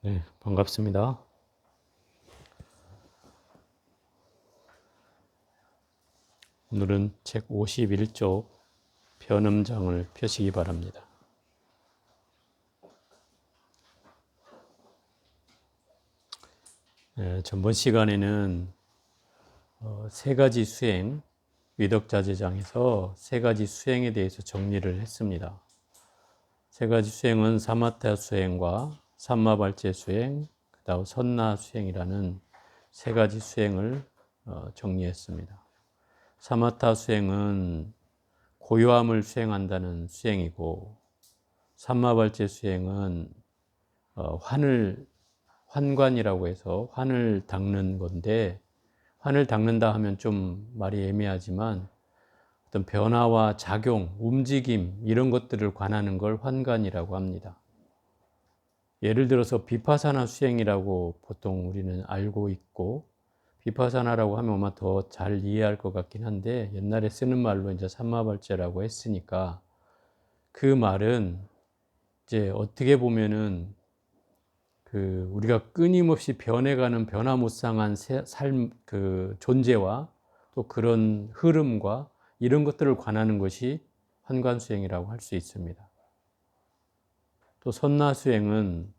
네, 반갑습니다. 오늘은 책 51쪽 변음장을 펴시기 바랍니다. 전번 시간에는 세 가지 수행, 위덕자재장에서 세 가지 수행에 대해서 정리를 했습니다. 세 가지 수행은 사마타 수행과 삼마발제 수행, 그다음 선나 수행이라는 세 가지 수행을 정리했습니다. 사마타 수행은 고요함을 수행한다는 수행이고, 삼마발제 수행은 환관이라고 해서 환을 닦는 건데, 환을 닦는다 하면 좀 말이 애매하지만 어떤 변화와 작용, 움직임 이런 것들을 관하는 걸 환관이라고 합니다. 예를 들어서 비파사나 수행이라고 보통 우리는 알고 있고, 비파사나라고 하면 아마 더 잘 이해할 것 같긴 한데, 옛날에 쓰는 말로 이제 삼마발제라고 했으니까 그 말은 이제 어떻게 보면은 우리가 끊임없이 변해가는 변화무쌍한 삶, 존재와 또 그런 흐름과 이런 것들을 관하는 것이 환관수행이라고 할 수 있습니다. 또 선나수행은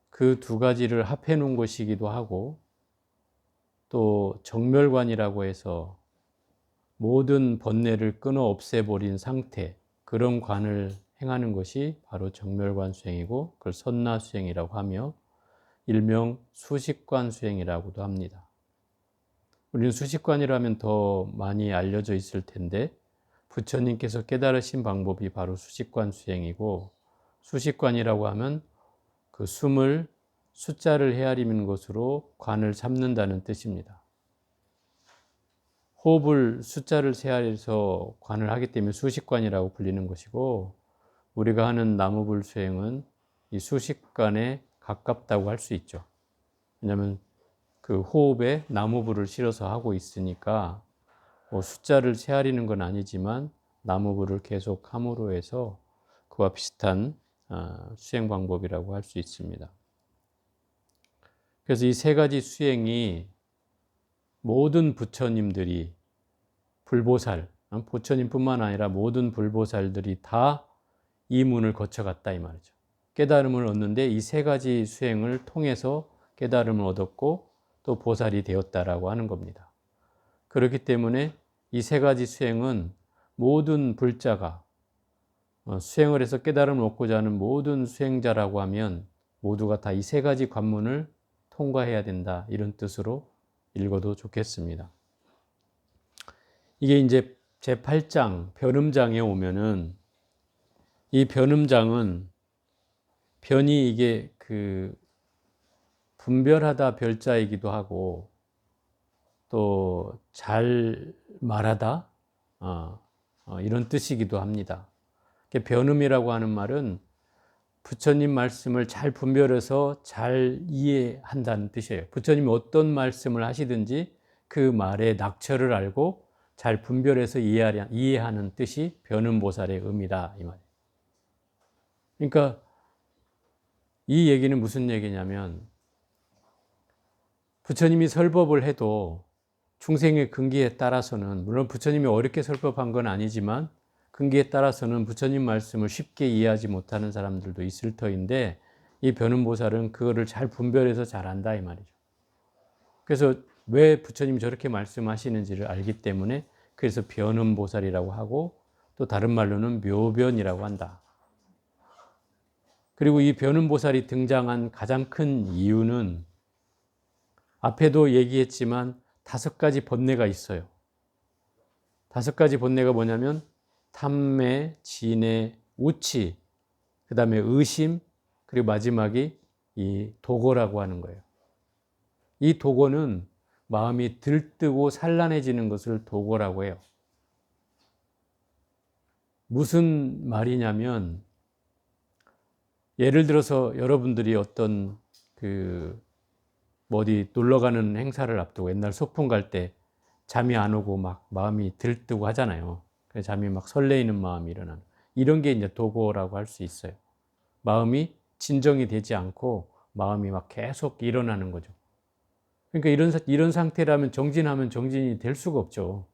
그 두 가지를 합해 놓은 것이기도 하고, 또 정멸관이라고 해서 모든 번뇌를 끊어 없애버린 상태, 그런 관을 행하는 것이 바로 정멸관 수행이고, 그걸 선나 수행이라고 하며 일명 수식관 수행이라고도 합니다. 우리는 수식관이라면 더 많이 알려져 있을 텐데, 부처님께서 깨달으신 방법이 바로 수식관 수행이고, 수식관이라고 하면 그 숨을 숫자를 헤아리는 것으로 관을 잡는다는 뜻입니다. 호흡을 숫자를 헤아려서 관을 하기 때문에 수식관이라고 불리는 것이고, 우리가 하는 나무불 수행은 이 수식관에 가깝다고 할 수 있죠. 왜냐하면 그 호흡에 나무불을 실어서 하고 있으니까 숫자를 헤아리는 건 아니지만 나무불을 계속 함으로 해서 그와 비슷한 수행 방법이라고 할 수 있습니다. 그래서 이 세 가지 수행이 모든 부처님들이 불보살, 부처님뿐만 아니라 모든 불보살들이 다 이 문을 거쳐갔다 이 말이죠. 깨달음을 얻는데 이 세 가지 수행을 통해서 깨달음을 얻었고 또 보살이 되었다라고 하는 겁니다. 그렇기 때문에 이 세 가지 수행은 모든 불자가 수행을 해서 깨달음을 얻고자 하는 모든 수행자라고 하면 모두가 다 이 세 가지 관문을 통과해야 된다, 이런 뜻으로 읽어도 좋겠습니다. 이게 이제 제8장 변음장에 오면은, 이 변음장은 변이 이게 분별하다 별자이기도 하고 또 잘 말하다 이런 뜻이기도 합니다. 변음이라고 하는 말은 부처님 말씀을 잘 분별해서 잘 이해한다는 뜻이에요. 부처님이 어떤 말씀을 하시든지 그 말의 낙처를 알고 잘 분별해서 이해하는 뜻이 변음보살의 의미다 이 말이에요. 그러니까 이 얘기는 무슨 얘기냐면, 부처님이 설법을 해도 중생의 근기에 따라서는, 물론 부처님이 어렵게 설법한 건 아니지만 근기에 따라서는 부처님 말씀을 쉽게 이해하지 못하는 사람들도 있을 터인데, 이 변음보살은 그거를 잘 분별해서 잘 안다 이 말이죠. 그래서 왜 부처님이 저렇게 말씀하시는지를 알기 때문에 그래서 변음보살이라고 하고, 또 다른 말로는 묘변이라고 한다. 그리고 이 변음보살이 등장한 가장 큰 이유는 앞에도 얘기했지만 5가지 번뇌가 있어요. 5가지 번뇌가 뭐냐면 탐매, 진해, 우치, 그 다음에 의심, 그리고 마지막이 이 도거라고 하는 거예요. 이 도거는 마음이 들뜨고 산란해지는 것을 도거라고 해요. 무슨 말이냐면, 예를 들어서 여러분들이 어떤 어디 놀러 가는 행사를 앞두고 옛날 소풍 갈 때 잠이 안 오고 막 마음이 들뜨고 하잖아요. 그래서 잠이 막 설레이는 마음이 일어나는, 이런 게 이제 도거라고 할 수 있어요. 마음이 진정이 되지 않고 마음이 막 계속 일어나는 거죠. 그러니까 이런 상태라면 정진하면 정진이 될 수가 없죠.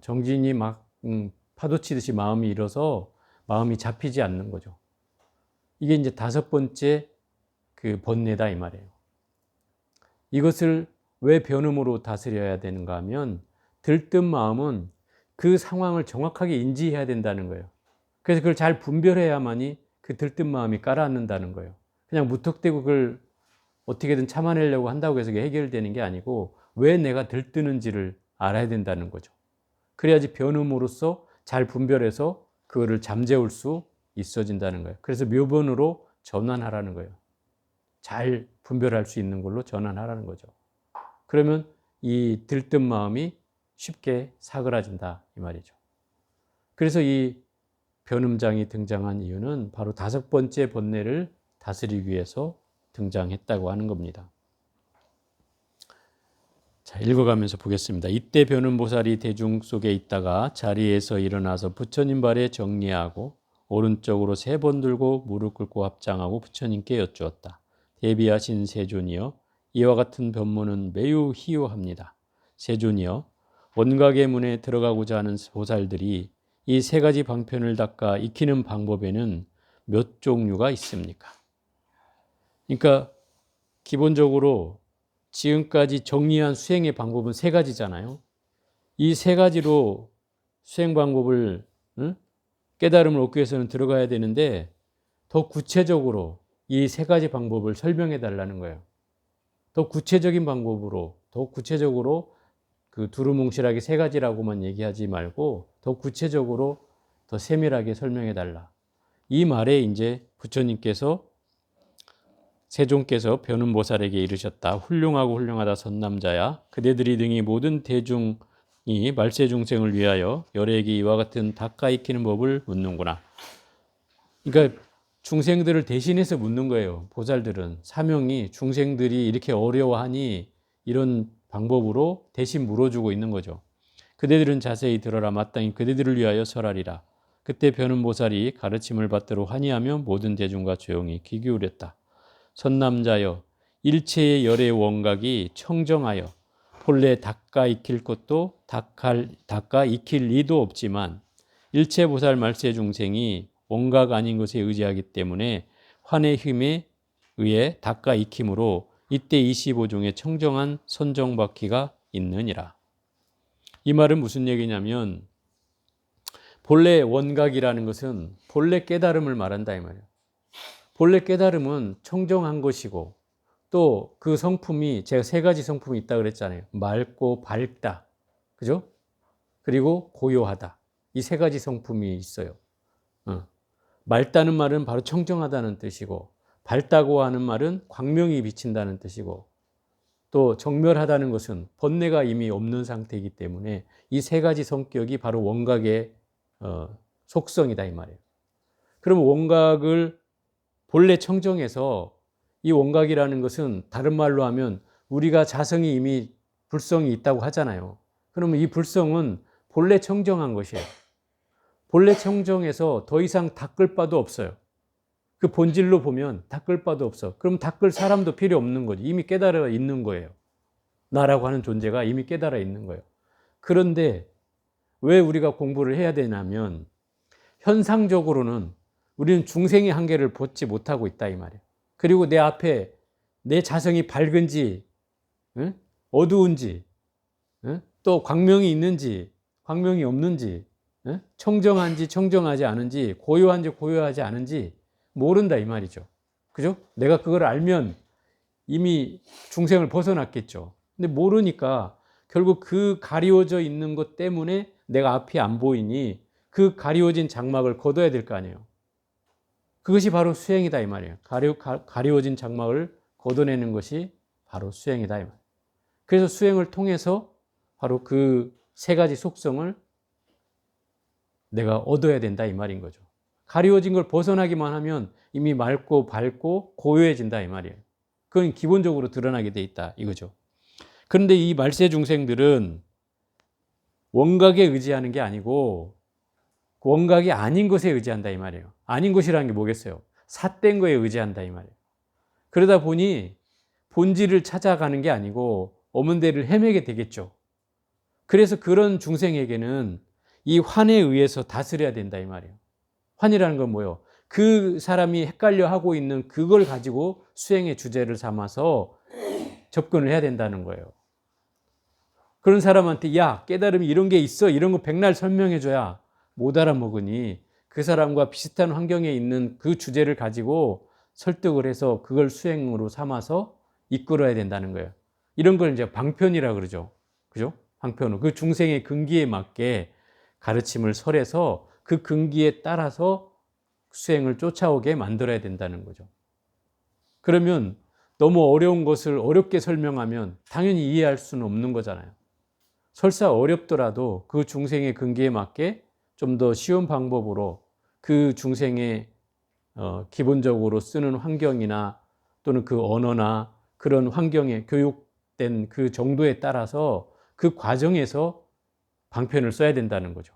정진이 막 파도치듯이 마음이 일어서 마음이 잡히지 않는 거죠. 이게 이제 5번째 그 번뇌다 이 말이에요. 이것을 왜 변음으로 다스려야 되는가 하면 들뜬 마음은 그 상황을 정확하게 인지해야 된다는 거예요. 그래서 그걸 잘 분별해야만이 그 들뜬 마음이 가라앉는다는 거예요. 그냥 무턱대고 그걸 어떻게든 참아내려고 한다고 해서 해결되는 게 아니고 왜 내가 들뜨는지를 알아야 된다는 거죠. 그래야지 변음으로써 잘 분별해서 그거를 잠재울 수 있어진다는 거예요. 그래서 묘변으로 전환하라는 거예요. 잘 분별할 수 있는 걸로 전환하라는 거죠. 그러면 이 들뜬 마음이 쉽게 사그라진다 이 말이죠. 그래서 이 변음장이 등장한 이유는 바로 5번째 번뇌를 다스리기 위해서 등장했다고 하는 겁니다. 자, 읽어가면서 보겠습니다. 이때 변음보살이 대중 속에 있다가 자리에서 일어나서 부처님 발에 정리하고 오른쪽으로 3번 들고 무릎 꿇고 합장하고 부처님께 여쭈었다. 대비하신 세존이여, 이와 같은 변문은 매우 희유합니다. 세존이여, 원각의 문에 들어가고자 하는 보살들이 이 3가지 방편을 닦아 익히는 방법에는 몇 종류가 있습니까? 그러니까 기본적으로 지금까지 정리한 수행의 방법은 3가지잖아요. 이 3가지로 수행 방법을 깨달음을 얻기 위해서는 들어가야 되는데 더 구체적으로 이 3가지 방법을 설명해 달라는 거예요. 더 구체적인 방법으로, 더 구체적으로 그 두루뭉실하게 3가지라고만 얘기하지 말고 더 구체적으로 더 세밀하게 설명해 달라. 이 말에 이제 부처님께서 세존께서 변음보살에게 이르셨다. 훌륭하고 훌륭하다 선남자야. 그대들이 등이 모든 대중이 말세중생을 위하여 열애에게 이와 같은 닦아 익히는 법을 묻는구나. 그러니까 중생들을 대신해서 묻는 거예요. 보살들은 사명이 중생들이 이렇게 어려워하니 이런 방법으로 대신 물어주고 있는 거죠. 그대들은 자세히 들어라. 마땅히 그대들을 위하여 설하리라. 그때 변음보살이 가르침을 받들어 환희하며 모든 대중과 조용히 귀 기울였다. 선남자여, 일체의 열의 원각이 청정하여 본래 닦아 익힐 것도 닦아 익힐 리도 없지만 일체 보살 말세 중생이 원각 아닌 것에 의지하기 때문에 환의 힘에 의해 닦아 익힘으로 이때 25종의 청정한 선정받기가 있느니라. 이 말은 무슨 얘기냐면 본래 원각이라는 것은 본래 깨달음을 말한다 이 말이에요. 본래 깨달음은 청정한 것이고 또 그 성품이 제가 3가지 성품이 있다 그랬잖아요. 맑고 밝다. 그죠? 그리고 고요하다. 이 3가지 성품이 있어요. 맑다는 말은 바로 청정하다는 뜻이고 밝다고 하는 말은 광명이 비친다는 뜻이고 또 정멸하다는 것은 번뇌가 이미 없는 상태이기 때문에 이 3가지 성격이 바로 원각의 속성이다 이 말이에요. 그럼 원각을 본래 청정해서 이 원각이라는 것은 다른 말로 하면 우리가 자성이 이미 불성이 있다고 하잖아요. 그러면 이 불성은 본래 청정한 것이에요. 본래 청정해서 더 이상 닦을 바도 없어요. 그 본질로 보면 닦을 바도 없어. 그럼 닦을 사람도 필요 없는 거지. 이미 깨달아 있는 거예요. 나라고 하는 존재가 이미 깨달아 있는 거예요. 그런데 왜 우리가 공부를 해야 되냐면 현상적으로는 우리는 중생의 한계를 벗지 못하고 있다 이 말이에요. 그리고 내 앞에 내 자성이 밝은지 어두운지 또 광명이 있는지 광명이 없는지 청정한지 청정하지 않은지 고요한지 고요하지 않은지 모른다 이 말이죠. 그죠? 내가 그걸 알면 이미 중생을 벗어났겠죠. 근데 모르니까 결국 그 가리워져 있는 것 때문에 내가 앞이 안 보이니 그 가리워진 장막을 걷어야 될 거 아니에요. 그것이 바로 수행이다 이 말이에요. 가리워진 장막을 걷어내는 것이 바로 수행이다 이 말이에요. 그래서 수행을 통해서 바로 그 3가지 속성을 내가 얻어야 된다 이 말인 거죠. 가리워진 걸 벗어나기만 하면 이미 맑고 밝고 고요해진다 이 말이에요. 그건 기본적으로 드러나게 돼 있다 이거죠. 그런데 이 말세 중생들은 원각에 의지하는 게 아니고 원각이 아닌 것에 의지한다 이 말이에요. 아닌 것이라는 게 뭐겠어요? 삿된 거에 의지한다 이 말이에요. 그러다 보니 본질을 찾아가는 게 아니고 없는 데를 헤매게 되겠죠. 그래서 그런 중생에게는 이 환에 의해서 다스려야 된다 이 말이에요. 환이라는 건 뭐예요? 그 사람이 헷갈려 하고 있는 그걸 가지고 수행의 주제를 삼아서 접근을 해야 된다는 거예요. 그런 사람한테 야, 깨달음이 이런 게 있어. 이런 거 백날 설명해 줘야 못 알아먹으니 그 사람과 비슷한 환경에 있는 그 주제를 가지고 설득을 해서 그걸 수행으로 삼아서 이끌어야 된다는 거예요. 이런 걸 이제 방편이라 그러죠. 그죠? 방편으로. 그 중생의 근기에 맞게 가르침을 설해서 그 근기에 따라서 수행을 쫓아오게 만들어야 된다는 거죠. 그러면 너무 어려운 것을 어렵게 설명하면 당연히 이해할 수는 없는 거잖아요. 설사 어렵더라도 그 중생의 근기에 맞게 좀 더 쉬운 방법으로 그 중생의 기본적으로 쓰는 환경이나 또는 그 언어나 그런 환경에 교육된 그 정도에 따라서 그 과정에서 방편을 써야 된다는 거죠.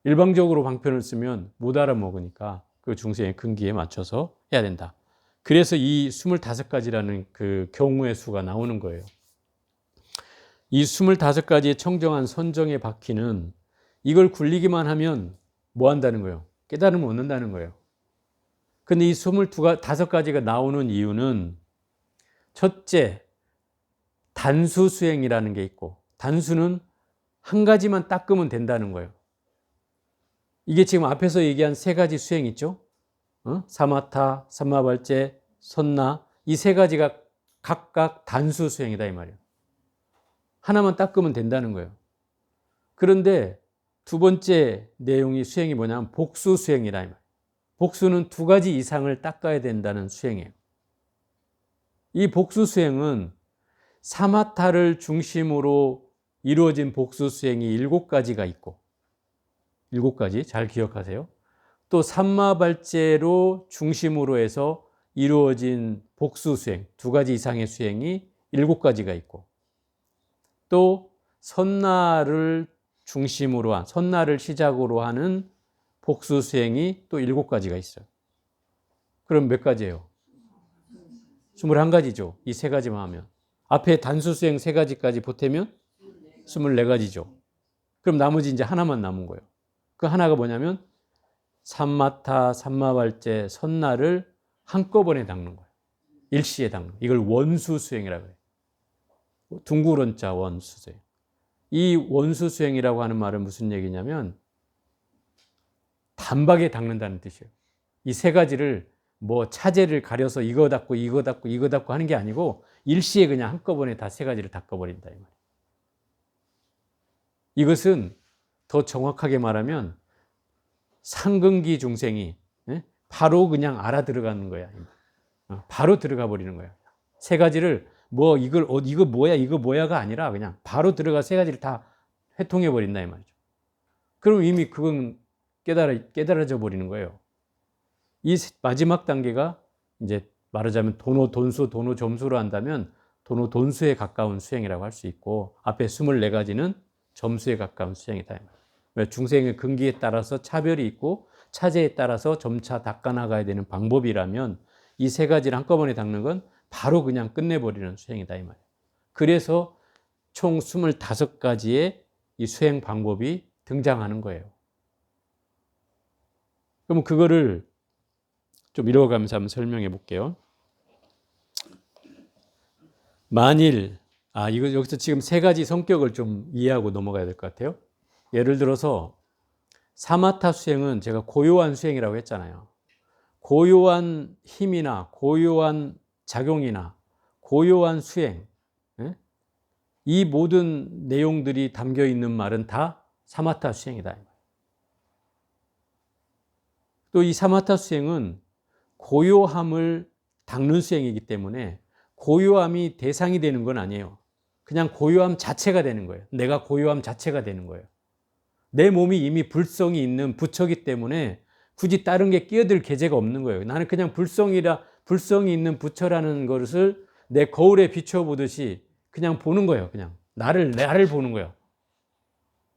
일방적으로 방편을 쓰면 못 알아먹으니까 그 중생의 근기에 맞춰서 해야 된다. 그래서 이 25가지라는 그 경우의 수가 나오는 거예요. 이 25가지의 청정한 선정의 바퀴는 이걸 굴리기만 하면 뭐 한다는 거예요? 깨달음을 얻는다는 거예요. 근데 이 25가지가 나오는 이유는 첫째, 단수 수행이라는 게 있고, 단수는 한 가지만 닦으면 된다는 거예요. 이게 지금 앞에서 얘기한 3가지 수행 있죠? 사마타, 삼마발제, 선나, 이 3가지가 각각 단수 수행이다 이 말이에요. 하나만 닦으면 된다는 거예요. 그런데 두 번째 내용이 수행이 뭐냐면 복수 수행이라 이 말이에요. 복수는 2가지 이상을 닦아야 된다는 수행이에요. 이 복수 수행은 사마타를 중심으로 이루어진 복수 수행이 7가지가 있고, 7가지 잘 기억하세요. 또 삼마발제로 중심으로 해서 이루어진 복수 수행, 2가지 이상의 수행이 7가지가 있고, 또 선나를 중심으로 한, 선나를 시작으로 하는 복수 수행이 또 7가지가 있어요. 그럼 몇 가지예요? 21가지죠. 이 3가지만 하면. 앞에 단수 수행 3가지까지 보태면 24가지죠. 그럼 나머지 이제 하나만 남은 거예요. 그 하나가 뭐냐면 삼마타, 삼마발제, 선나를 한꺼번에 닦는 거예요. 일시에 닦는 거예요. 이걸 원수 수행이라고 해요. 둥구런자 원수 수행. 이 원수 수행이라고 하는 말은 무슨 얘기냐면 단박에 닦는다는 뜻이에요. 이 3가지를 뭐 차제를 가려서 이거 닦고 이거 닦고 이거 닦고 하는 게 아니고 일시에 그냥 한꺼번에 다 3가지를 닦아버린다 이 말이에요. 이것은 더 정확하게 말하면 상근기 중생이 바로 그냥 알아들어가는 거야. 바로 들어가 버리는 거야. 3가지를 뭐 이거 뭐야 이거 뭐야가 아니라 그냥 바로 들어가 3가지를 다 회통해 버린다 이 말이죠. 그럼 이미 그건 깨달아져 버리는 거예요. 이 마지막 단계가 이제 말하자면 도노 돈수 도노 점수로 한다면 도노 돈수에 가까운 수행이라고 할 수 있고, 앞에 24가지는 점수에 가까운 수행이다. 중생의 근기에 따라서 차별이 있고 차제에 따라서 점차 닦아나가야 되는 방법이라면 이 3가지를 한꺼번에 닦는 건 바로 그냥 끝내버리는 수행이다 이 말이에요. 그래서 총 25가지의 이 수행 방법이 등장하는 거예요. 그럼 그거를 좀 이뤄가면서 한번 설명해 볼게요. 만일 이거 여기서 지금 3가지 성격을 좀 이해하고 넘어가야 될 것 같아요. 예를 들어서 사마타 수행은 제가 고요한 수행이라고 했잖아요. 고요한 힘이나 고요한 작용이나 고요한 수행, 이 모든 내용들이 담겨 있는 말은 다 사마타 수행이다. 또 이 사마타 수행은 고요함을 닦는 수행이기 때문에 고요함이 대상이 되는 건 아니에요. 그냥 고요함 자체가 되는 거예요. 내가 고요함 자체가 되는 거예요. 내 몸이 이미 불성이 있는 부처기 때문에 굳이 다른 게 끼어들 계제가 없는 거예요. 나는 그냥 불성이 있는 부처라는 것을 내 거울에 비춰보듯이 그냥 보는 거예요. 그냥 나를 보는 거예요.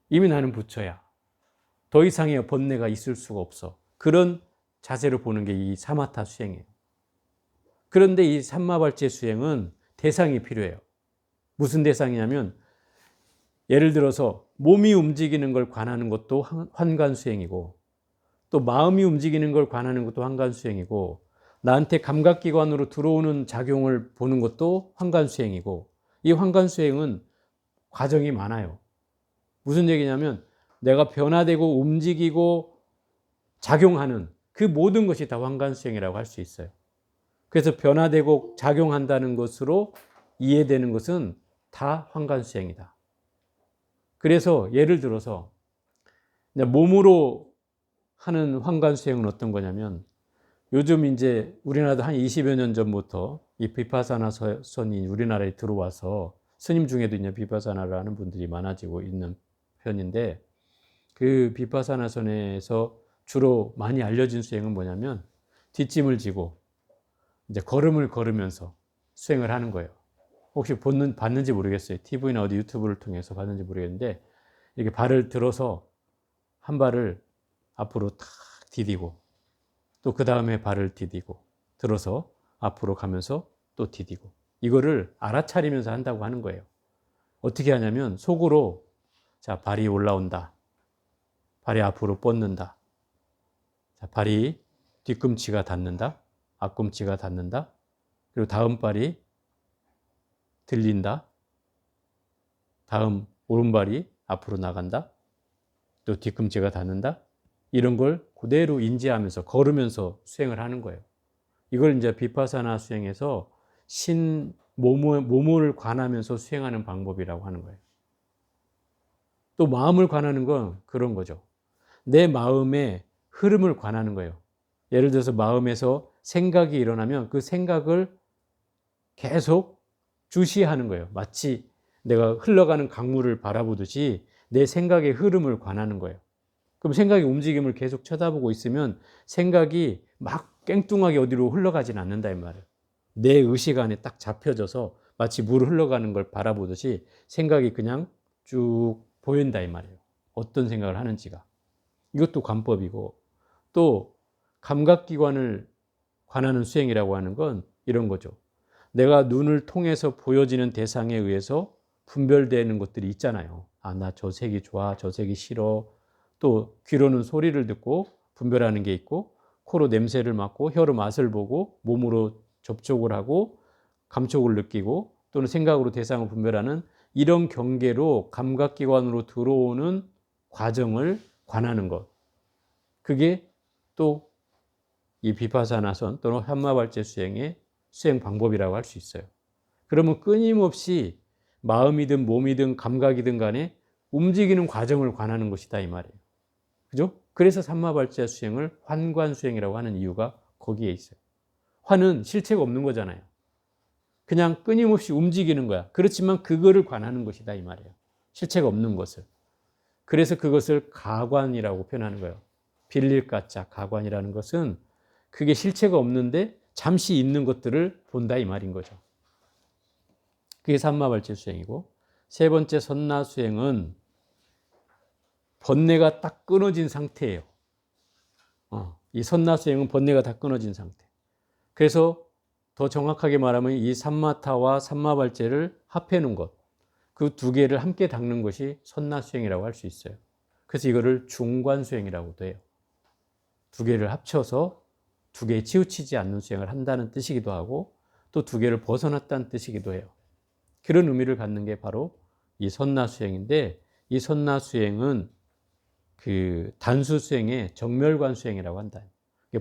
이미 나는 부처야. 더 이상의 번뇌가 있을 수가 없어. 그런 자세로 보는 게 이 사마타 수행이에요. 그런데 이 삼마발제 수행은 대상이 필요해요. 무슨 대상이냐면 예를 들어서 몸이 움직이는 걸 관하는 것도 환관수행이고 또 마음이 움직이는 걸 관하는 것도 환관수행이고 나한테 감각기관으로 들어오는 작용을 보는 것도 환관수행이고 이 환관수행은 과정이 많아요. 무슨 얘기냐면 내가 변화되고 움직이고 작용하는 그 모든 것이 다 환관수행이라고 할 수 있어요. 그래서 변화되고 작용한다는 것으로 이해되는 것은 다 환관수행이다. 그래서 예를 들어서 몸으로 하는 환관수행은 어떤 거냐면 요즘 이제 우리나라도 한 20여 년 전부터 이 비파사나 선이 우리나라에 들어와서 스님 중에도 이제 비파사나를 하는 분들이 많아지고 있는 편인데 그 비파사나 선에서 주로 많이 알려진 수행은 뭐냐면 뒷짐을 지고 이제 걸음을 걸으면서 수행을 하는 거예요. 혹시 봤는지 모르겠어요. TV나 어디 유튜브를 통해서 봤는지 모르겠는데 이렇게 발을 들어서 한 발을 앞으로 탁 디디고 또 그 다음에 발을 디디고 들어서 앞으로 가면서 또 디디고 이거를 알아차리면서 한다고 하는 거예요. 어떻게 하냐면 속으로 자 발이 올라온다. 발이 앞으로 뻗는다. 자, 발이 뒤꿈치가 닿는다. 앞꿈치가 닿는다. 그리고 다음 발이 들린다. 다음 오른발이 앞으로 나간다. 또 뒤꿈치가 닿는다. 이런 걸 그대로 인지하면서 걸으면서 수행을 하는 거예요. 이걸 이제 비파사나 수행에서 몸을 관하면서 수행하는 방법이라고 하는 거예요. 또 마음을 관하는 건 그런 거죠. 내 마음의 흐름을 관하는 거예요. 예를 들어서 마음에서 생각이 일어나면 그 생각을 계속 주시하는 거예요. 마치 내가 흘러가는 강물을 바라보듯이 내 생각의 흐름을 관하는 거예요. 그럼 생각의 움직임을 계속 쳐다보고 있으면 생각이 막 깽뚱하게 어디로 흘러가진 않는다 이 말이에요. 내 의식 안에 딱 잡혀져서 마치 물 흘러가는 걸 바라보듯이 생각이 그냥 쭉 보인다 이 말이에요. 어떤 생각을 하는지가. 이것도 관법이고 또 감각기관을 관하는 수행이라고 하는 건 이런 거죠. 내가 눈을 통해서 보여지는 대상에 의해서 분별되는 것들이 있잖아요. 아, 나 저 색이 좋아, 저 색이 싫어. 또 귀로는 소리를 듣고 분별하는 게 있고 코로 냄새를 맡고 혀로 맛을 보고 몸으로 접촉을 하고 감촉을 느끼고 또는 생각으로 대상을 분별하는 이런 경계로 감각기관으로 들어오는 과정을 관하는 것. 그게 또 이 비파사나선 또는 현마발제 수행의 수행 방법이라고 할 수 있어요. 그러면 끊임없이 마음이든 몸이든 감각이든 간에 움직이는 과정을 관하는 것이다 이 말이에요. 그죠? 그래서 삼마발제 수행을 환관수행이라고 하는 이유가 거기에 있어요. 환은 실체가 없는 거잖아요. 그냥 끊임없이 움직이는 거야. 그렇지만 그거를 관하는 것이다 이 말이에요. 실체가 없는 것을. 그래서 그것을 가관이라고 표현하는 거예요. 빌릴 가짜 가관이라는 것은 그게 실체가 없는데 잠시 있는 것들을 본다 이 말인 거죠. 그게 삼마발제 수행이고 세 번째 선나수행은 번뇌가 딱 끊어진 상태예요. 이 선나수행은 번뇌가 다 끊어진 상태. 그래서 더 정확하게 말하면 이 삼마타와 삼마발제를 합해 놓은 것, 그 두 개를 함께 닦는 것이 선나수행이라고 할 수 있어요. 그래서 이거를 중관수행이라고도 해요. 두 개를 합쳐서 두 개에 치우치지 않는 수행을 한다는 뜻이기도 하고 또 두 개를 벗어났다는 뜻이기도 해요. 그런 의미를 갖는 게 바로 이 선나수행인데 이 선나수행은 그 단수수행의 정멸관수행이라고 한다.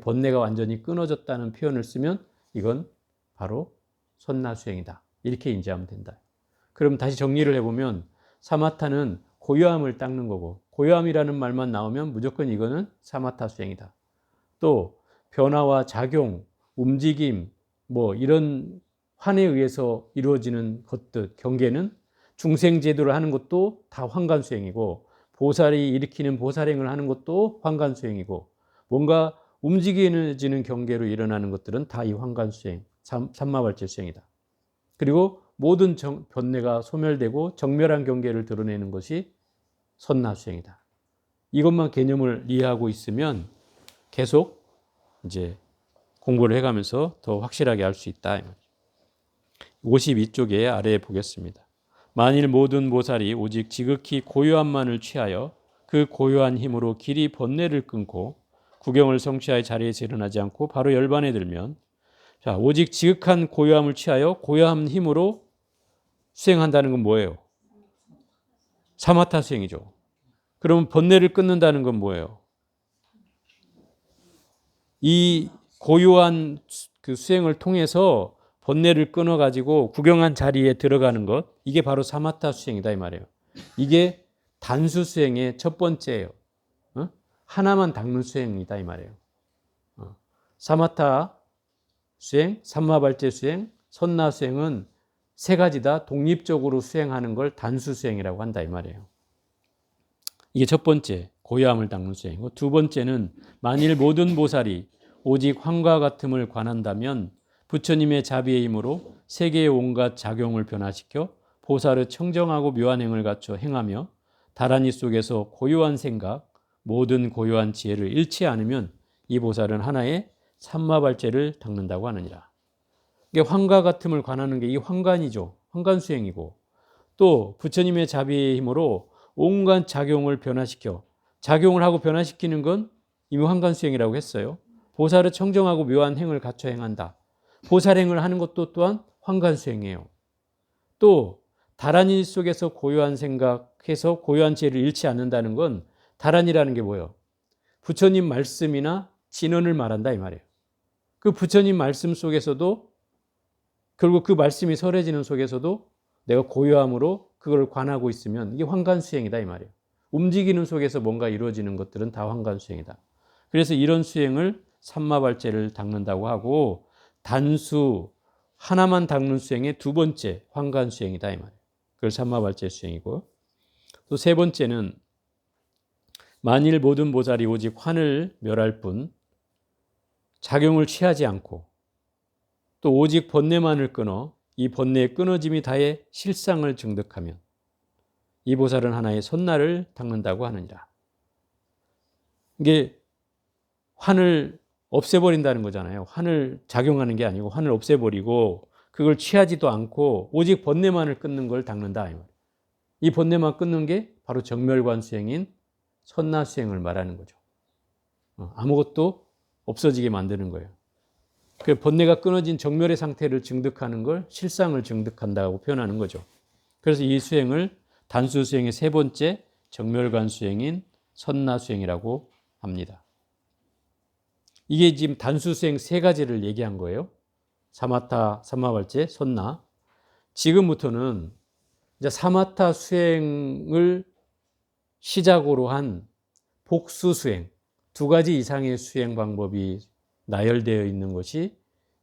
번뇌가 완전히 끊어졌다는 표현을 쓰면 이건 바로 선나수행이다. 이렇게 인지하면 된다. 그럼 다시 정리를 해보면 사마타는 고요함을 닦는 거고 고요함이라는 말만 나오면 무조건 이거는 사마타 수행이다. 또 변화와 작용, 움직임 뭐 이런 환에 의해서 이루어지는 것들 경계는 중생제도를 하는 것도 다 환관수행이고 보살이 일으키는 보살행을 하는 것도 환관수행이고 뭔가 움직이는 경계로 일어나는 것들은 다 이 환관수행, 삼마발제 수행이다. 그리고 모든 번뇌가 소멸되고 정멸한 경계를 드러내는 것이 선나수행이다. 이것만 개념을 이해하고 있으면 계속 이제 공부를 해가면서 더 확실하게 알 수 있다. 52쪽에 아래에 보겠습니다. 만일 모든 보살이 오직 지극히 고요함만을 취하여 그 고요한 힘으로 길이 번뇌를 끊고 구경을 성취하여 자리에서 일어나지 않고 바로 열반에 들면, 자, 오직 지극한 고요함을 취하여 고요한 힘으로 수행한다는 건 뭐예요? 사마타 수행이죠. 그러면 번뇌를 끊는다는 건 뭐예요? 이 고요한 그 수행을 통해서 번뇌를 끊어가지고 구경한 자리에 들어가는 것, 이게 바로 사마타 수행이다 이 말이에요. 이게 단수 수행의 첫 번째예요. 하나만 닦는 수행이다 이 말이에요. 사마타 수행, 삼마발제 수행, 선나 수행은 세 가지 다 독립적으로 수행하는 걸 단수 수행이라고 한다 이 말이에요. 이게 첫 번째, 고요함을 닦는 수행이고, 두 번째는 만일 모든 보살이 오직 환과 같음을 관한다면 부처님의 자비의 힘으로 세계의 온갖 작용을 변화시켜 보살의 청정하고 묘한 행을 갖춰 행하며 다라니 속에서 고요한 생각, 모든 고요한 지혜를 잃지 않으면 이 보살은 하나의 삼마발제를 닦는다고 하느니라. 이게 환과 같음을 관하는 게 이 환관이죠. 환관수행이고, 또 부처님의 자비의 힘으로 온갖 작용을 변화시켜, 작용을 하고 변화시키는 건 이미 환관수행이라고 했어요. 보살의 청정하고 묘한 행을 갖춰 행한다. 보살행을 하는 것도 또한 환관수행이에요. 또 다란이 속에서 고요한 생각해서 고요한 지혜를 잃지 않는다는 건, 다란이라는 게 뭐예요? 부처님 말씀이나 진언을 말한다 이 말이에요. 그 부처님 말씀 속에서도, 결국 그 말씀이 설해지는 속에서도 내가 고요함으로 그걸 관하고 있으면 이게 환관수행이다 이 말이에요. 움직이는 속에서 뭔가 이루어지는 것들은 다 환관수행이다. 그래서 이런 수행을 삼마발제를 닦는다고 하고, 단수 하나만 닦는 수행의 두 번째 환관수행이다 이 말이에요. 그걸 삼마발제 수행이고, 또 세 번째는 만일 모든 보살이 오직 환을 멸할 뿐 작용을 취하지 않고 또 오직 번뇌만을 끊어 이 번뇌의 끊어짐이 다해 실상을 증득하면 이 보살은 하나의 선나를 닦는다고 하느니라. 이게 환을 없애버린다는 거잖아요. 환을 작용하는 게 아니고 환을 없애버리고 그걸 취하지도 않고 오직 번뇌만을 끊는 걸 닦는다. 이 번뇌만 끊는 게 바로 정멸관 수행인 선나 수행을 말하는 거죠. 아무것도 없어지게 만드는 거예요. 그 번뇌가 끊어진 정멸의 상태를 증득하는 걸 실상을 증득한다고 표현하는 거죠. 그래서 이 수행을 단수 수행의 세 번째 정멸관 수행인 선나 수행이라고 합니다. 이게 지금 단수 수행 세 가지를 얘기한 거예요. 사마타, 삼마발제, 선나. 지금부터는 이제 사마타 수행을 시작으로 한 복수 수행, 두 가지 이상의 수행 방법이 나열되어 있는 것이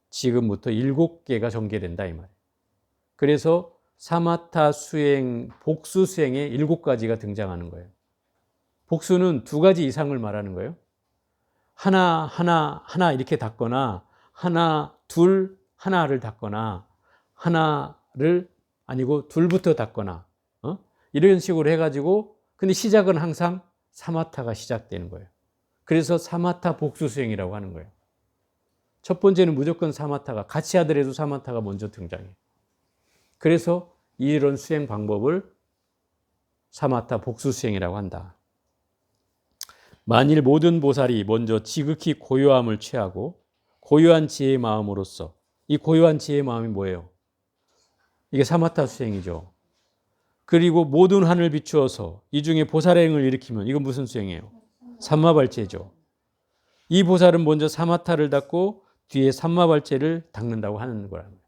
지금부터 7개가 전개된다 이 말이에요. 그래서 사마타 수행, 복수 수행에 7가지가 등장하는 거예요. 복수는 두 가지 이상을 말하는 거예요. 하나 이렇게 닦거나 하나, 둘, 하나를 닦거나 하나를 아니고 둘부터 닦거나 이런 식으로 해가지고, 근데 시작은 항상 사마타가 시작되는 거예요. 그래서 사마타 복수 수행이라고 하는 거예요. 첫 번째는 무조건 사마타가, 같이 하더라도 사마타가 먼저 등장해요. 그래서 이런 수행 방법을 사마타 복수 수행이라고 한다. 만일 모든 보살이 먼저 지극히 고요함을 취하고 고요한 지혜의 마음으로써, 이 고요한 지혜의 마음이 뭐예요? 이게 사마타 수행이죠. 그리고 모든 환을 비추어서 이 중에 보살행을 일으키면 이건 무슨 수행이에요? 삼마발제죠. 이 보살은 먼저 사마타를 닦고 뒤에 삼마발제를 닦는다고 하는 거라는 거예요.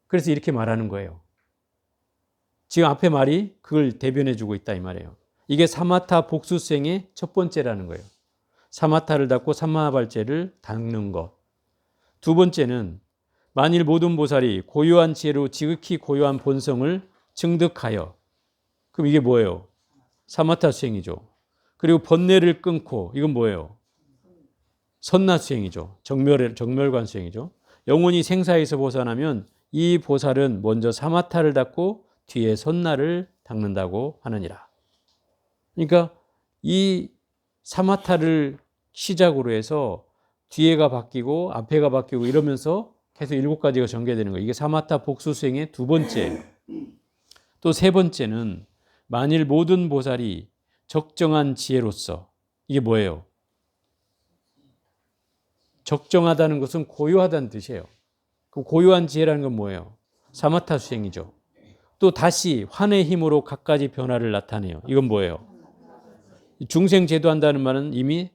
그래서 이렇게 말하는 거예요. 지금 앞에 말이 그걸 대변해 주고 있다 이 말이에요. 이게 사마타 복수 수행의 첫 번째라는 거예요. 사마타를 닦고 삼마발제를 닦는 것. 두 번째는 만일 모든 보살이 고요한 지혜로 지극히 고요한 본성을 증득하여, 그럼 이게 뭐예요? 사마타 수행이죠. 그리고 번뇌를 끊고, 이건 뭐예요? 선나 수행이죠. 정멸관 수행이죠. 영혼이 생사에서 벗어나면 이 보살은 먼저 사마타를 닦고 뒤에 선나를 닦는다고 하느니라. 그러니까 이 사마타를 시작으로 해서 뒤에가 바뀌고 앞에가 바뀌고 이러면서 계속 7가지가 전개되는 거예요. 이게 사마타 복수수행의 두 번째예요. 또 세 번째는 만일 모든 보살이 적정한 지혜로서, 이게 뭐예요? 적정하다는 것은 고요하다는 뜻이에요. 그럼 고요한 지혜라는 건 뭐예요? 사마타 수행이죠. 또 다시 환의 힘으로 갖가지 변화를 나타내요. 이건 뭐예요? 중생 제도한다는 말은 이미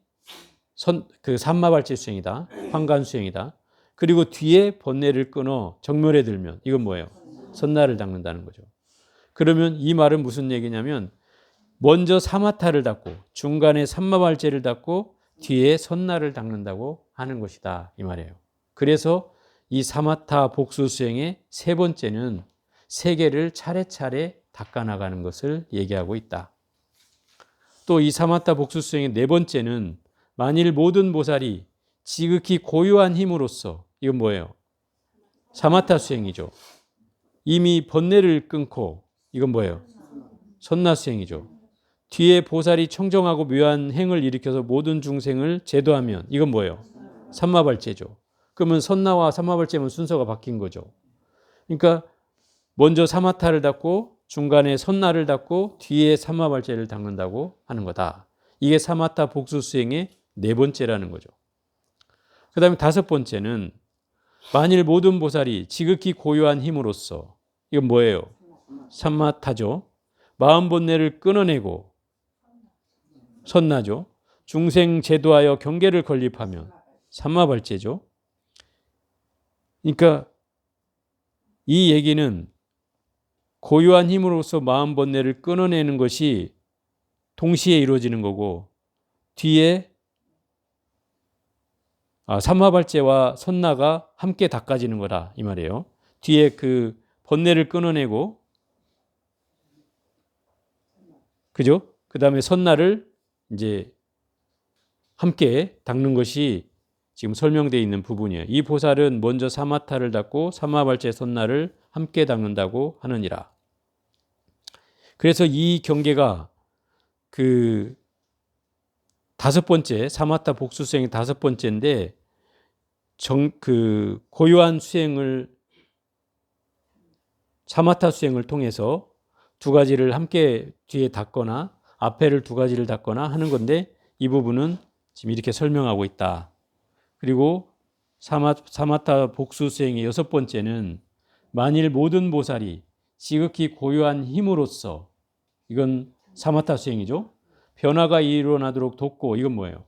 삼마발제 수행이다. 환관 수행이다. 그리고 뒤에 번뇌를 끊어 정멸에 들면 이건 뭐예요? 선나를 닦는다는 거죠. 그러면 이 말은 무슨 얘기냐면 먼저 사마타를 닦고 중간에 삼마발제를 닦고 뒤에 선나를 닦는다고 하는 것이다. 이 말이에요. 그래서 이 사마타 복수 수행의 세 번째는 세 개를 차례차례 닦아나가는 것을 얘기하고 있다. 또 이 사마타 복수 수행의 네 번째는 만일 모든 보살이 지극히 고유한 힘으로써, 이건 뭐예요? 사마타 수행이죠. 이미 번뇌를 끊고, 이건 뭐예요? 선나 수행이죠. 뒤에 보살이 청정하고 묘한 행을 일으켜서 모든 중생을 제도하면 이건 뭐예요? 삼마발제죠. 그러면 선나와 삼마발제면 순서가 바뀐 거죠. 그러니까 먼저 사마타를 닦고 중간에 선나를 닦고 뒤에 삼마발제를 닦는다고 하는 거다. 이게 사마타 복수 수행의 네 번째라는 거죠. 그 다음에 다섯 번째는 만일 모든 보살이 지극히 고유한 힘으로써, 이건 뭐예요? 삼마타죠. 마음 본뇌를 끊어내고 선나죠. 중생 제도하여 경계를 건립하면 삼마발제죠. 그러니까 이 얘기는 고유한 힘으로써 마음 번뇌를 끊어내는 것이 동시에 이루어지는 거고 뒤에 삼마발제와 선나가 함께 닦아지는 거다 이 말이에요. 뒤에 그 번뇌를 끊어내고 그죠? 그 다음에 선나를 이제 함께 닦는 것이 지금 설명되어 있는 부분이에요. 이 보살은 먼저 사마타를 닦고 삼마발제 선나를 함께 닦는다고 하느니라. 그래서 이 경계가 그 다섯 번째 사마타 복수수행의 다섯 번째인데 그 고요한 수행을 사마타 수행을 통해서 두 가지를 함께 뒤에 닦거나 앞에를 두 가지를 닦거나 하는 건데 이 부분은 지금 이렇게 설명하고 있다. 그리고 사마타 복수 수행의 여섯 번째는 만일 모든 보살이 지극히 고유한 힘으로써 이건 사마타 수행이죠. 변화가 일어나도록 돕고 이건 뭐예요?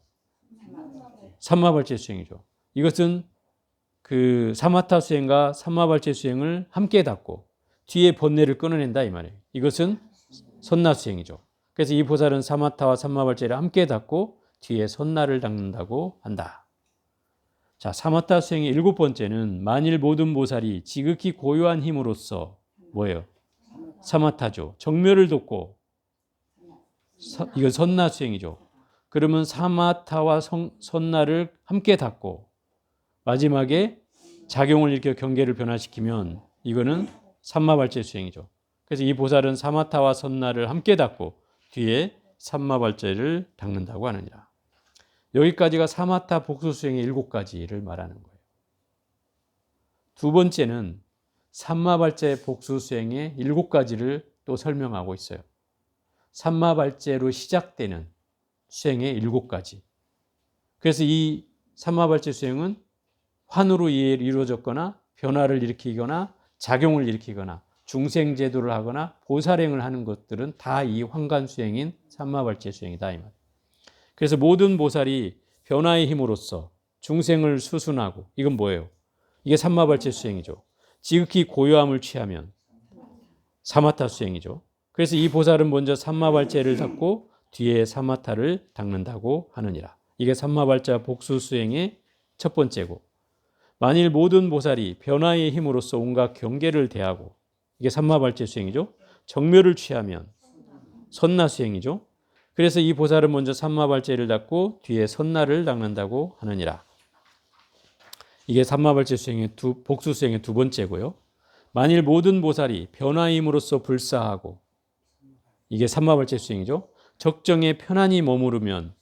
삼마발제 수행이죠. 이것은 그 사마타 수행과 삼마발제 수행을 함께 닦고 뒤에 번뇌를 끊어낸다 이 말이에요. 이것은 선나 수행이죠. 그래서 이 보살은 사마타와 삼마발제를 함께 닦고 뒤에 선나를 닦는다고 한다. 자, 사마타 수행의 일곱 번째는 만일 모든 보살이 지극히 고유한 힘으로써 뭐예요? 사마타죠. 정멸을 돕고 이건 선나 수행이죠. 그러면 사마타와 선나를 함께 닦고 마지막에 작용을 일으켜 경계를 변화시키면 이거는 삼마발제 수행이죠. 그래서 이 보살은 사마타와 선나를 함께 닦고 뒤에 삼마발제를 닦는다고 하느니라. 여기까지가 사마타 복수 수행의 7가지를 말하는 거예요. 두 번째는 삼마발제 복수 수행의 7가지를 또 설명하고 있어요. 삼마발제로 시작되는 수행의 7가지. 그래서 이 삼마발제 수행은 환으로 이루어졌거나 변화를 일으키거나 작용을 일으키거나 중생제도를 하거나 보살행을 하는 것들은 다 이 환관수행인 삼마발제 수행이다 이 말. 그래서 모든 보살이 변화의 힘으로써 중생을 수순하고 이건 뭐예요? 이게 삼마발제 수행이죠. 지극히 고요함을 취하면 사마타 수행이죠. 그래서 이 보살은 먼저 삼마발제를 닦고 뒤에 사마타를 닦는다고 하느니라. 이게 삼마발자 복수 수행의 첫 번째고 만일 모든 보살이 변화의 힘으로써 온갖 경계를 대하고 이게 삼마발제 수행이죠. 정멸을 취하면 선나 수행이죠. 그래서 이 보살은 먼저 삼마발제를 닦고 뒤에 선나를 닦는다고 하느니라. 이게 삼마발제 수행의 복수 수행의 두 번째고요. 만일 모든 보살이 변화의 힘으로써 불사하고 이게 삼마발제 수행이죠. 적정에 편안히 머무르면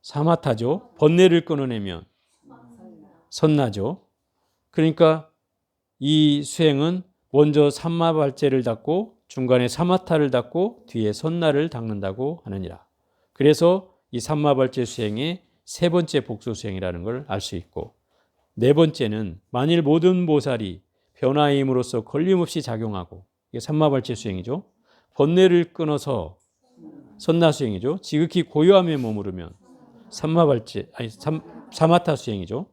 사마타죠. 번뇌를 끊어내면 선나죠. 그러니까 이 수행은 먼저 삼마발제를 닦고 중간에 사마타를 닦고 뒤에 선나를 닦는다고 하느니라. 그래서 이 삼마발제 수행의 세 번째 복수 수행이라는 걸 알 수 있고, 네 번째는 만일 모든 보살이 변화의 힘으로써 걸림없이 작용하고, 이게 삼마발제 수행이죠. 번뇌를 끊어서 선나 수행이죠. 지극히 고요함에 머무르면 삼마발제, 아니 사마타 수행이죠.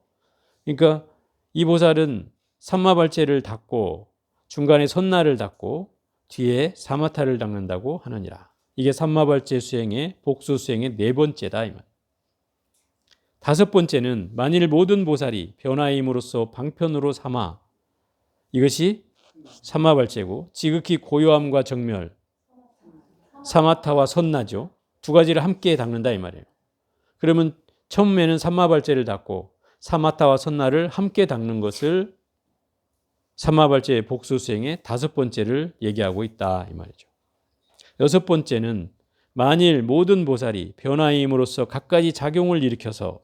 그러니까 이 보살은 삼마발제를 닦고 중간에 선나를 닦고 뒤에 사마타를 닦는다고 하느니라. 이게 삼마발제 수행의 복수 수행의 네 번째다 이 말. 다섯 번째는 만일 모든 보살이 변화의 힘으로써 방편으로 삼아, 이것이 삼마발제고 지극히 고요함과 정멸, 사마타와 선나죠. 두 가지를 함께 닦는다 이 말이에요. 그러면 처음에는 삼마발제를 닦고 사마타와 선나를 함께 닦는 것을 삼마발제의 복수 수행의 다섯 번째를 얘기하고 있다 이 말이죠. 여섯 번째는 만일 모든 보살이 변화의 힘으로써 갖가지 작용을 일으켜서,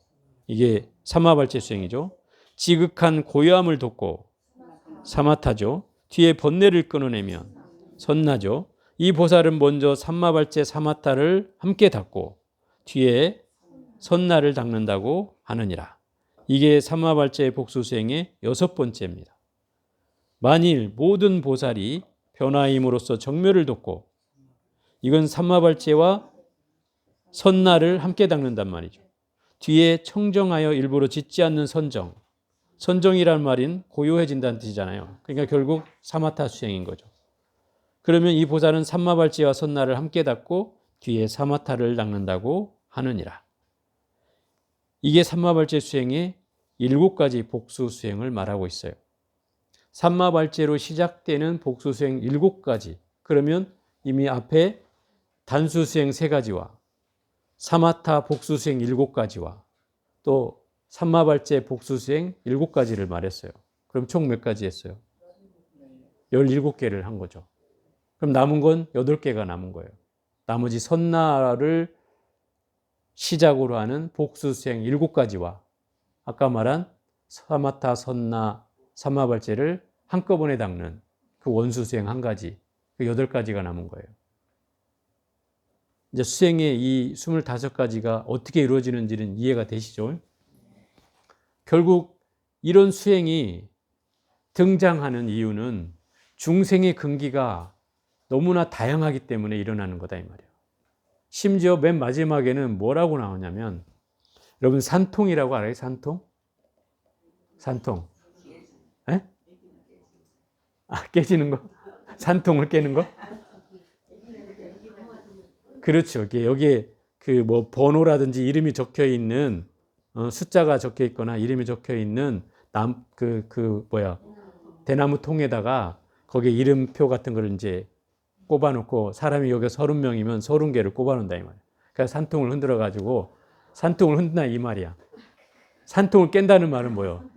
이게 삼마발제 수행이죠. 지극한 고요함을 돋고 사마타죠. 뒤에 번뇌를 끊어내면 선나죠. 이 보살은 먼저 삼마발제 사마타를 함께 닦고 뒤에 선나를 닦는다고 하느니라. 이게 삼마발제의 복수 수행의 여섯 번째입니다. 만일 모든 보살이 변화의 힘으로써 정멸을 돋고, 이건 삼마발제와 선나를 함께 닦는단 말이죠. 뒤에 청정하여 일부러 짓지 않는 선정, 선정이란 말인 고요해진다는 뜻이잖아요. 그러니까 결국 사마타 수행인 거죠. 그러면 이 보살은 삼마발제와 선나를 함께 닦고 뒤에 사마타를 닦는다고 하느니라. 이게 삼마발제 수행의 7가지 복수 수행을 말하고 있어요. 삼마발제로 시작되는 복수 수행 7가지. 그러면 이미 앞에 단수 수행 3가지와 사마타 복수 수행 7가지와 또 삼마발제 복수 수행 7가지를 말했어요. 그럼 총 몇 가지 했어요? 17개를 한 거죠. 그럼 남은 건 8개가 남은 거예요. 나머지 선나를 시작으로 하는 복수 수행 7가지와 아까 말한 사마타, 선나, 삼마발제를 한꺼번에 닦는 그 원수 수행 1가지, 그 8가지가 남은 거예요. 이제 수행의 이 25가지가 어떻게 이루어지는지는 이해가 되시죠? 결국 이런 수행이 등장하는 이유는 중생의 근기가 너무나 다양하기 때문에 일어나는 거다 이 말이에요. 심지어 맨 마지막에는 뭐라고 나오냐면, 여러분 산통이라고 알아요? 산통? 산통. 에? 깨지는 거? 산통을 깨는 거? 그렇죠. 여기에 그 뭐 번호라든지 이름이 적혀 있는, 숫자가 적혀 있거나 이름이 적혀 있는 대나무 통에다가 거기에 이름표 같은 걸 이제 꼽아놓고, 사람이 여기 30명이면 30개를 꼽아놓는다 이 말이야. 그래서 산통을 흔들어 가지고 산통을 흔든다 이 말이야. 산통을 깬다는 말은 뭐예요?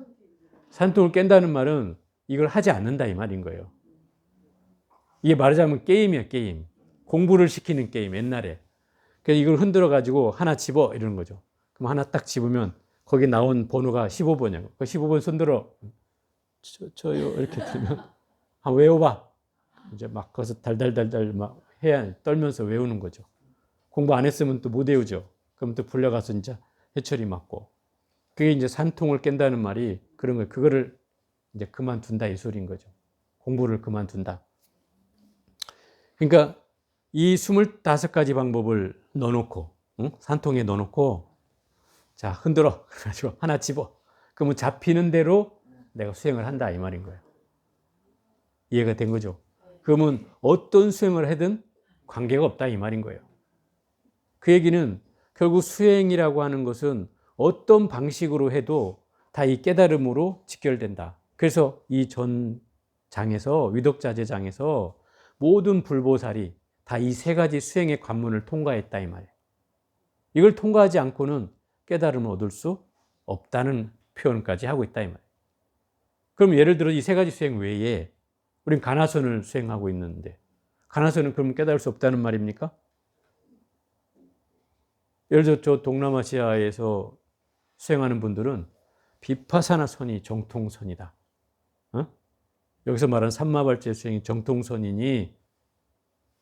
산통을 깬다는 말은 이걸 하지 않는다 이 말인 거예요. 이게 말하자면 게임이야, 게임. 공부를 시키는 게임, 옛날에. 그래서 이걸 흔들어 가지고 하나 집어 이러는 거죠. 그럼 하나 딱 집으면 거기 나온 번호가 15번이야. 그 15번 손들어. 저요 이렇게 들면 한번 외워봐. 이제 막 거기서 달달달달 막 해야 떨면서 외우는 거죠. 공부 안 했으면 또 못 외우죠. 그럼 또 불려가서 이제 해처리 맞고. 그게 이제 산통을 깬다는 말이 그런 거예요. 그거를 이제 그만둔다 이 소리인 거죠. 공부를 그만둔다. 그러니까 이 25가지 방법을 넣어놓고, 산통에 넣어놓고, 자, 흔들어. 그래가지고 하나 집어. 그러면 잡히는 대로 내가 수행을 한다 이 말인 거예요. 이해가 된 거죠? 그러면 어떤 수행을 하든 관계가 없다 이 말인 거예요. 그 얘기는 결국 수행이라고 하는 것은 어떤 방식으로 해도 다 이 깨달음으로 직결된다. 그래서 이 전 장에서, 위덕자재장에서 모든 불보살이 다 이 3가지 수행의 관문을 통과했다 이 말이에요. 이걸 통과하지 않고는 깨달음을 얻을 수 없다는 표현까지 하고 있다 이 말이에요. 그럼 예를 들어 이 3가지 수행 외에 우린 가나선을 수행하고 있는데, 가나선은 그럼 깨달을 수 없다는 말입니까? 예를 들어 저 동남아시아에서 수행하는 분들은 비파사나 선이 정통선이다. 여기서 말하는 삼마발제 수행이 정통선이니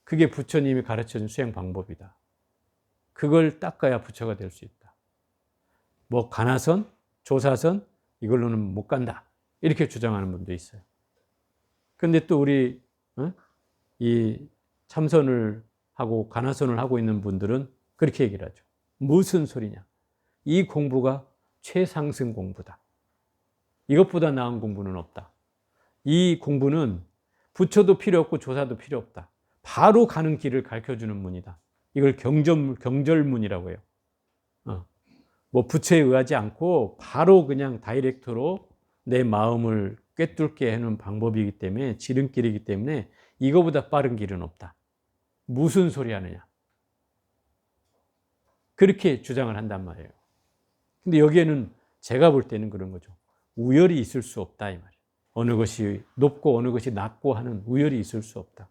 그게 부처님이 가르쳐준 수행 방법이다. 그걸 닦아야 부처가 될 수 있다. 뭐 가나선, 조사선 이걸로는 못 간다. 이렇게 주장하는 분도 있어요. 그런데 또 우리 이 참선을 하고 가나선을 하고 있는 분들은 그렇게 얘기를 하죠. 무슨 소리냐? 이 공부가 최상승 공부다. 이것보다 나은 공부는 없다. 이 공부는 부처도 필요 없고 조사도 필요 없다. 바로 가는 길을 가르쳐주는 문이다. 이걸 경절문이라고 해요. 뭐 부처에 의하지 않고 바로 그냥 다이렉트로 내 마음을 꿰뚫게 하는 방법이기 때문에, 지름길이기 때문에 이거보다 빠른 길은 없다. 무슨 소리 하느냐? 그렇게 주장을 한단 말이에요. 근데 여기에는 제가 볼 때는 그런 거죠. 우열이 있을 수 없다 이 말이에요. 어느 것이 높고 어느 것이 낮고 하는 우열이 있을 수 없다.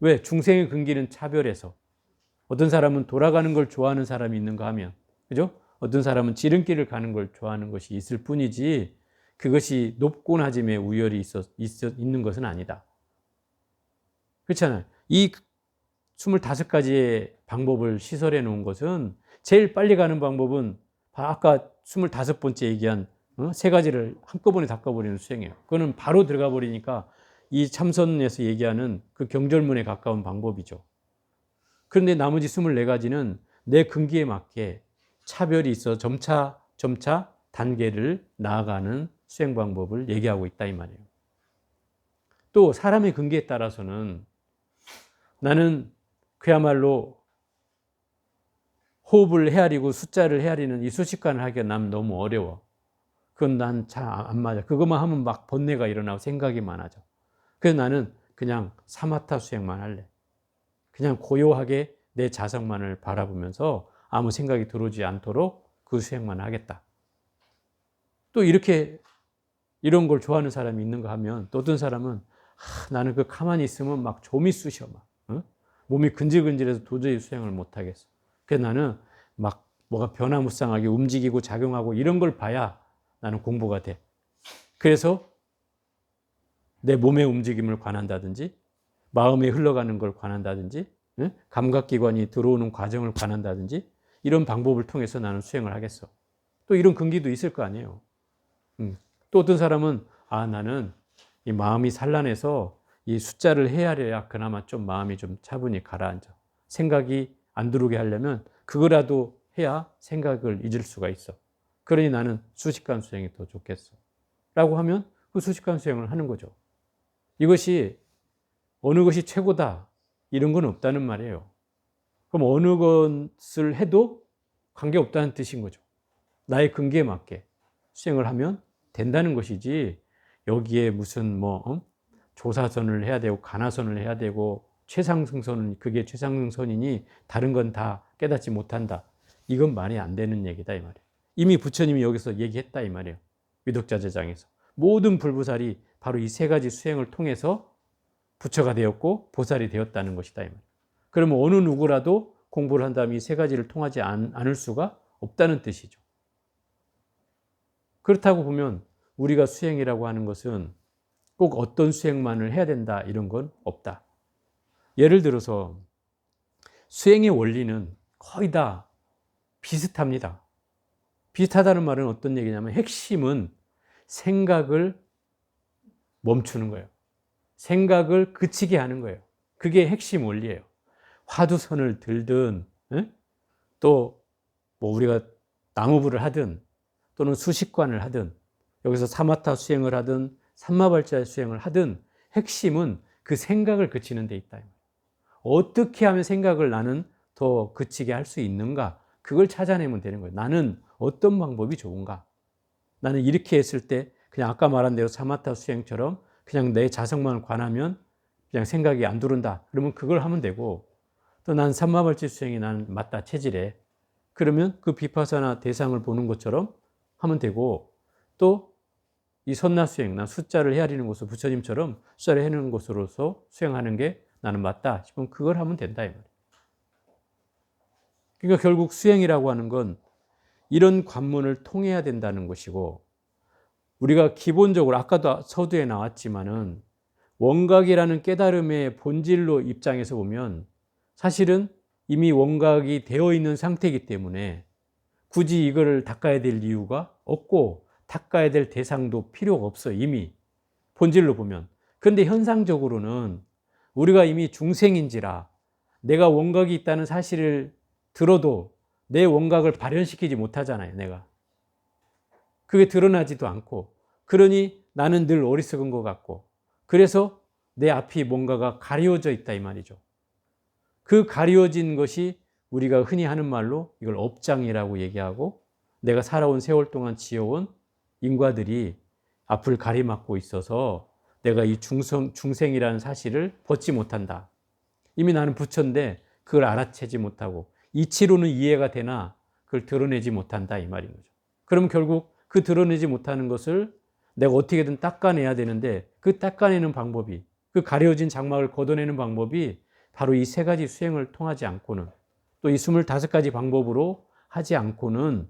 왜? 중생의 근기는 차별해서 어떤 사람은 돌아가는 걸 좋아하는 사람이 있는가 하면, 그죠? 어떤 사람은 지름길을 가는 걸 좋아하는 것이 있을 뿐이지 그것이 높고 낮음의 우열이 있는 것은 아니다. 그렇잖아요. 이 25가지의 방법을 시설해 놓은 것은 제일 빨리 가는 방법은 아까 25번째 얘기한 세 가지를 한꺼번에 닦아버리는 수행이에요. 그거는 바로 들어가 버리니까 이 참선에서 얘기하는 그 경절문에 가까운 방법이죠. 그런데 나머지 24가지는 내 근기에 맞게 차별이 있어 점차 단계를 나아가는 수행 방법을 얘기하고 있다 이 말이에요. 또 사람의 근기에 따라서는 나는 그야말로 호흡을 헤아리고 숫자를 헤아리는 이 수식관을 하기가 난 너무 어려워. 그건 난 잘 안 맞아. 그것만 하면 막 번뇌가 일어나고 생각이 많아져. 그래서 나는 그냥 사마타 수행만 할래. 그냥 고요하게 내 자성만을 바라보면서 아무 생각이 들어오지 않도록 그 수행만 하겠다. 또 이런 걸 좋아하는 사람이 있는가 하면 또 어떤 사람은 나는 그 가만히 있으면 막 좀이 쑤셔 막 몸이 근질근질해서 도저히 수행을 못 하겠어. 그래서 나는 막 뭐가 변화무쌍하게 움직이고 작용하고 이런 걸 봐야 나는 공부가 돼. 그래서 내 몸의 움직임을 관한다든지 마음에 흘러가는 걸 관한다든지 감각기관이 들어오는 과정을 관한다든지 이런 방법을 통해서 나는 수행을 하겠어. 또 이런 근기도 있을 거 아니에요. 또 어떤 사람은 나는 이 마음이 산란해서 이 숫자를 헤아려야 그나마 좀 마음이 좀 차분히 가라앉아. 생각이 안 들어오게 하려면 그거라도 해야 생각을 잊을 수가 있어. 그러니 나는 수식관 수행이 더 좋겠어. 라고 하면 그 수식관 수행을 하는 거죠. 이것이 어느 것이 최고다 이런 건 없다는 말이에요. 그럼 어느 것을 해도 관계없다는 뜻인 거죠. 나의 근기에 맞게 수행을 하면 된다는 것이지 여기에 무슨 조사선을 해야 되고 가나선을 해야 되고 최상승선은 그게 최상승선이니 다른 건 다 깨닫지 못한다. 이건 말이 안 되는 얘기다 이 말이에요. 이미 부처님이 여기서 얘기했다 이 말이에요. 위독자재장에서. 모든 불보살이 바로 이 세 가지 수행을 통해서 부처가 되었고 보살이 되었다는 것이다 이 말이에요. 그러면 어느 누구라도 공부를 한다면 이 세 가지를 통하지 않을 수가 없다는 뜻이죠. 그렇다고 보면 우리가 수행이라고 하는 것은 꼭 어떤 수행만을 해야 된다 이런 건 없다. 예를 들어서 수행의 원리는 거의 다 비슷합니다. 비슷하다는 말은 어떤 얘기냐면 핵심은 생각을 멈추는 거예요. 생각을 그치게 하는 거예요. 그게 핵심 원리예요. 화두선을 들든 또 뭐 우리가 나무불을 하든 또는 수식관을 하든 여기서 사마타 수행을 하든 삼마발자 수행을 하든 핵심은 그 생각을 그치는 데 있다. 어떻게 하면 생각을 나는 더 그치게 할 수 있는가? 그걸 찾아내면 되는 거예요. 나는 어떤 방법이 좋은가? 나는 이렇게 했을 때 그냥 아까 말한 대로 사마타 수행처럼 그냥 내 자성만을 관하면 그냥 생각이 안 들어온다. 그러면 그걸 하면 되고 또 난 삼마발자 수행이 나는 맞다 체질에 그러면 그 비파사나 대상을 보는 것처럼 하면 되고 또 이 선나 수행, 난 숫자를 헤아리는 것으로 부처님처럼 숫자를 헤아리는 것으로서 수행하는 게 나는 맞다 싶으면 그걸 하면 된다 이 말이에요. 그러니까 결국 수행이라고 하는 건 이런 관문을 통해야 된다는 것이고 우리가 기본적으로 아까도 서두에 나왔지만은 원각이라는 깨달음의 본질로 입장에서 보면 사실은 이미 원각이 되어 있는 상태이기 때문에 굳이 이거를 닦아야 될 이유가 없고 닦아야 될 대상도 필요가 없어요. 이미 본질로 보면. 그런데 현상적으로는 우리가 이미 중생인지라 내가 원각이 있다는 사실을 들어도 내 원각을 발현시키지 못하잖아요. 내가. 그게 드러나지도 않고, 그러니 나는 늘 어리석은 것 같고, 그래서 내 앞이 뭔가가 가려져 있다 이 말이죠. 그 가려진 것이 우리가 흔히 하는 말로 이걸 업장이라고 얘기하고, 내가 살아온 세월 동안 지어온 인과들이 앞을 가리막고 있어서 내가 이 중생이라는 사실을 벗지 못한다. 이미 나는 부처인데 그걸 알아채지 못하고 이치로는 이해가 되나 그걸 드러내지 못한다 이 말인 거죠. 그럼 결국 그 드러내지 못하는 것을 내가 어떻게든 닦아내야 되는데 그 닦아내는 방법이, 그 가려진 장막을 걷어내는 방법이 바로 이 세 가지 수행을 통하지 않고는, 또 이 25가지 방법으로 하지 않고는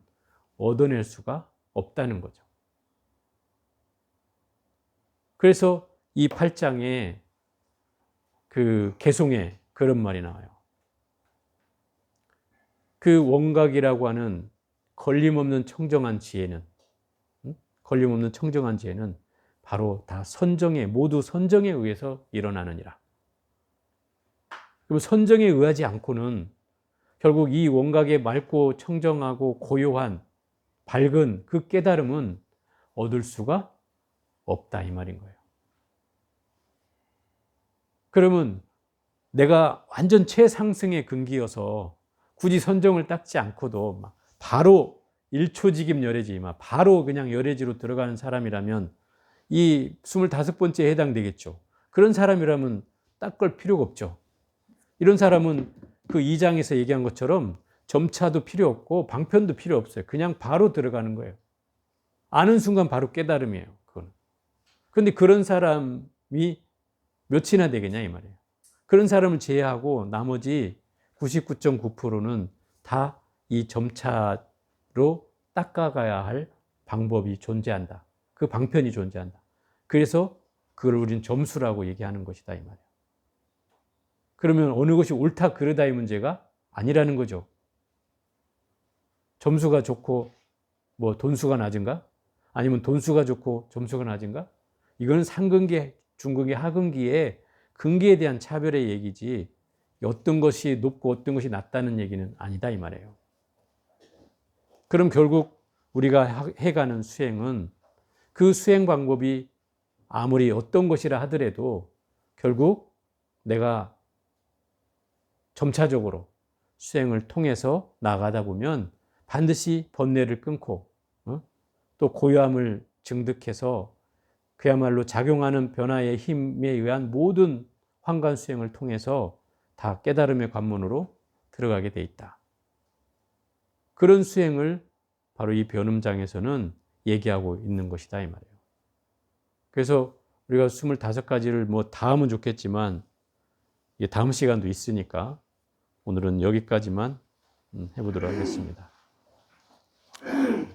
얻어낼 수가 없다는 거죠. 그래서 이 8장에 그 개송에 그런 말이 나와요. 그 원각이라고 하는 걸림없는 청정한 지혜는, 걸림없는 청정한 지혜는 바로 다 선정에, 모두 선정에 의해서 일어나느니라. 그럼 선정에 의하지 않고는 결국 이 원각의 맑고 청정하고 고요한 밝은 그 깨달음은 얻을 수가 없다 이 말인 거예요. 그러면 내가 완전 최상승의 근기여서 굳이 선정을 닦지 않고도 막 바로 1초직임 열애지, 막 바로 그냥 열애지로 들어가는 사람이라면 이 25번째에 해당되겠죠. 그런 사람이라면 닦을 필요가 없죠. 이런 사람은 그 2장에서 얘기한 것처럼 점차도 필요 없고 방편도 필요 없어요. 그냥 바로 들어가는 거예요. 아는 순간 바로 깨달음이에요. 그거는. 그런데 그런 사람이 몇이나 되겠냐 이 말이에요. 그런 사람을 제외하고 나머지 99.9%는 다 이 점차로 닦아가야 할 방법이 존재한다. 그 방편이 존재한다. 그래서 그걸 우리는 점수라고 얘기하는 것이다 이 말이에요. 그러면 어느 것이 옳다 그르다의 문제가 아니라는 거죠. 점수가 좋고 뭐 돈수가 낮은가? 아니면 돈수가 좋고 점수가 낮은가? 이건 상근기, 중근기, 하근기의 근기에 대한 차별의 얘기지 어떤 것이 높고 어떤 것이 낮다는 얘기는 아니다 이 말이에요. 그럼 결국 우리가 해가는 수행은 그 수행 방법이 아무리 어떤 것이라 하더라도 결국 내가 점차적으로 수행을 통해서 나가다 보면 반드시 번뇌를 끊고 또 고요함을 증득해서 그야말로 작용하는 변화의 힘에 의한 모든 환관 수행을 통해서 다 깨달음의 관문으로 들어가게 돼 있다. 그런 수행을 바로 이 변음장에서는 얘기하고 있는 것이다 이 말이에요. 그래서 우리가 25가지를 뭐 다 하면 좋겠지만 다음 시간도 있으니까 오늘은 여기까지만 해보도록 하겠습니다.